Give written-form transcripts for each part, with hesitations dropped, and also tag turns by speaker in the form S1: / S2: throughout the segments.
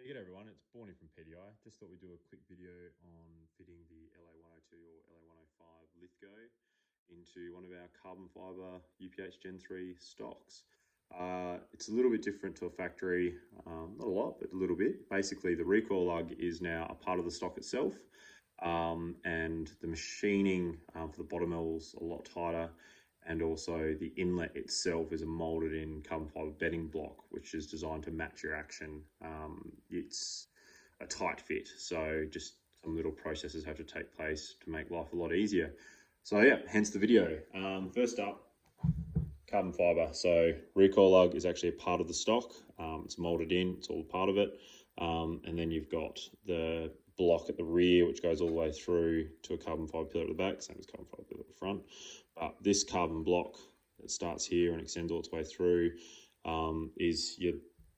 S1: Yeah, g'day everyone, it's Borny from PDI. Just thought we'd do a quick video on fitting the LA102 or LA105 Lithgow into one of our carbon fibre UPH Gen3 stocks. It's a little bit different to a factory, not a lot, but a little bit. Basically, the recoil lug is now a part of the stock itself, and the machining for the bottom mill's a lot tighter. And also the inlet itself is a molded in carbon fibre bedding block, which is designed to match your action. It's a tight fit, so just some little processes have to take place to make life a lot easier. So yeah, hence the video. First up, carbon fibre. So recoil lug is actually a part of the stock. It's molded in, it's all part of it. And then you've got the block at the rear, which goes all the way through to a carbon fibre pillar at the back, same as carbon fibre pillar at the front. But this carbon block that starts here and extends all its way through is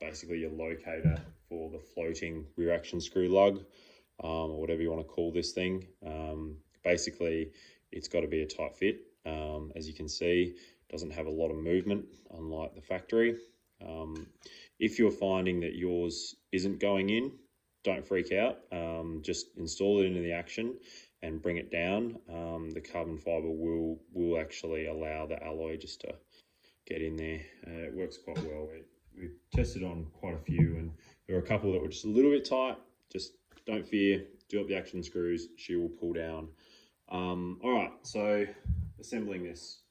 S1: basically your locator for the floating rear action screw lug, or whatever you want to call this thing. Basically, it's got to be a tight fit. As you can see, it doesn't have a lot of movement, unlike the factory. If you're finding that yours isn't going in, don't freak out. Just install it into the action and bring it down. The carbon fibre will actually allow the alloy just to get in there. It works quite well. We've tested on quite a few, and there were a couple that were just a little bit tight. Just don't fear, do up the action screws, she will pull down. All right, so assembling this.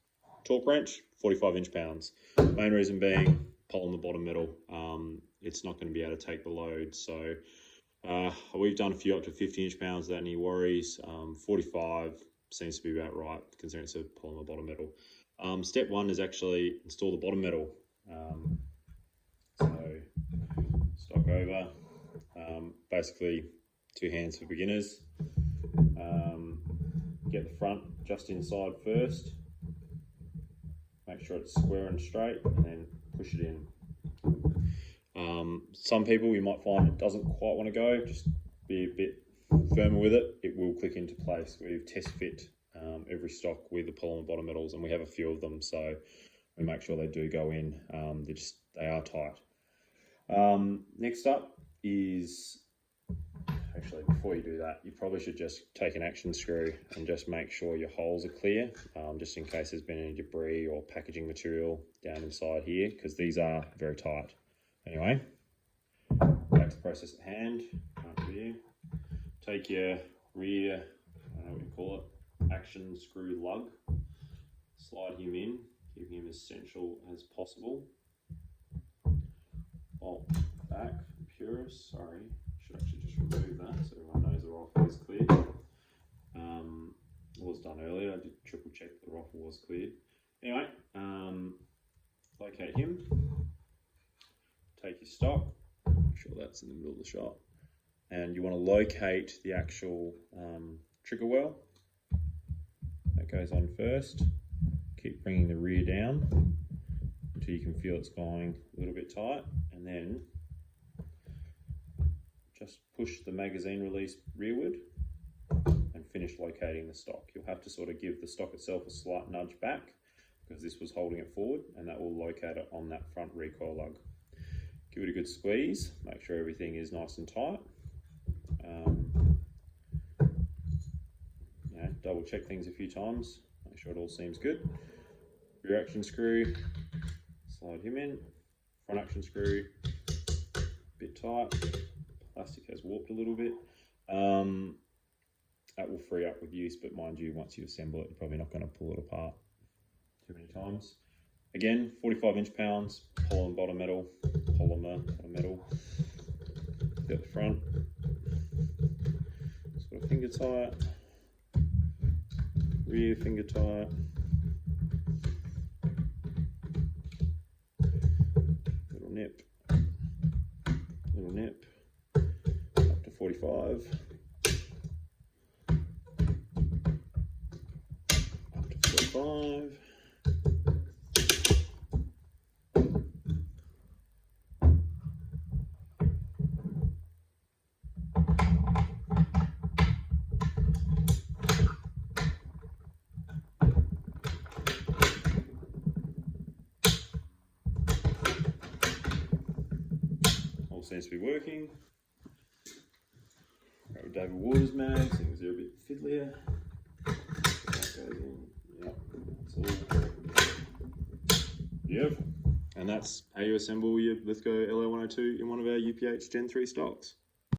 S1: Torque wrench, 45 inch-pounds. Main reason being, pull on the bottom metal. It's not going to be able to take the load. So we've done a few up to 50 inch-pounds without any worries. 45 seems to be about right, considering it's a pull on the bottom metal. Step one is actually install the bottom metal. So stock over, basically 2 hands for beginners. Get the front just inside first. Make sure it's square and straight, and then push it in. Some people, you might find it doesn't quite want to go, just be a bit firmer with it. It will click into place. We've test fit every stock with the pull on the bottom metals, and we have a few of them, so we make sure they do go in. They are tight. Next up is, actually before you do that, you probably should just take an action screw and just make sure your holes are clear, just in case there's been any debris or packaging material down inside here, because these are very tight. Anyway, back to the process at hand. Take your rear, I don't know what you call it, action screw lug, slide him in, keeping him as central as possible. Bolt back, purist, sorry, should actually just remove that so everyone knows the rifle is cleared. It was done earlier, I did triple check the rifle was cleared. Anyway, locate him, take your stock, make sure that's in the middle of the shot, and you want to locate the actual trigger well. That goes on first. Keep bringing the rear down until you can feel it's going a little bit tight, and then just push the magazine release rearward and finish locating the stock. You'll have to sort of give the stock itself a slight nudge back because this was holding it forward, and that will locate it on that front recoil lug. Give it a good squeeze, make sure everything is nice and tight. Double check things a few times, make sure it all seems good. Rear action screw, slide him in. Front action screw, bit tight. Plastic has warped a little bit. That will free up with use, but mind you, once you assemble it, you're probably not going to pull it apart too many times. Again, 45 inch-pounds, pull on bottom metal, pull on the bottom metal. Get the front, sort of finger tight, rear finger tight. Little nip, up to 45. Up to 45. Seems to be working. with David Waters mag, things are a bit fiddlier. That goes in. Yep, that's all. Beautiful. And that's how you assemble your Lithgow LA102 in one of our UPH Gen 3 stocks.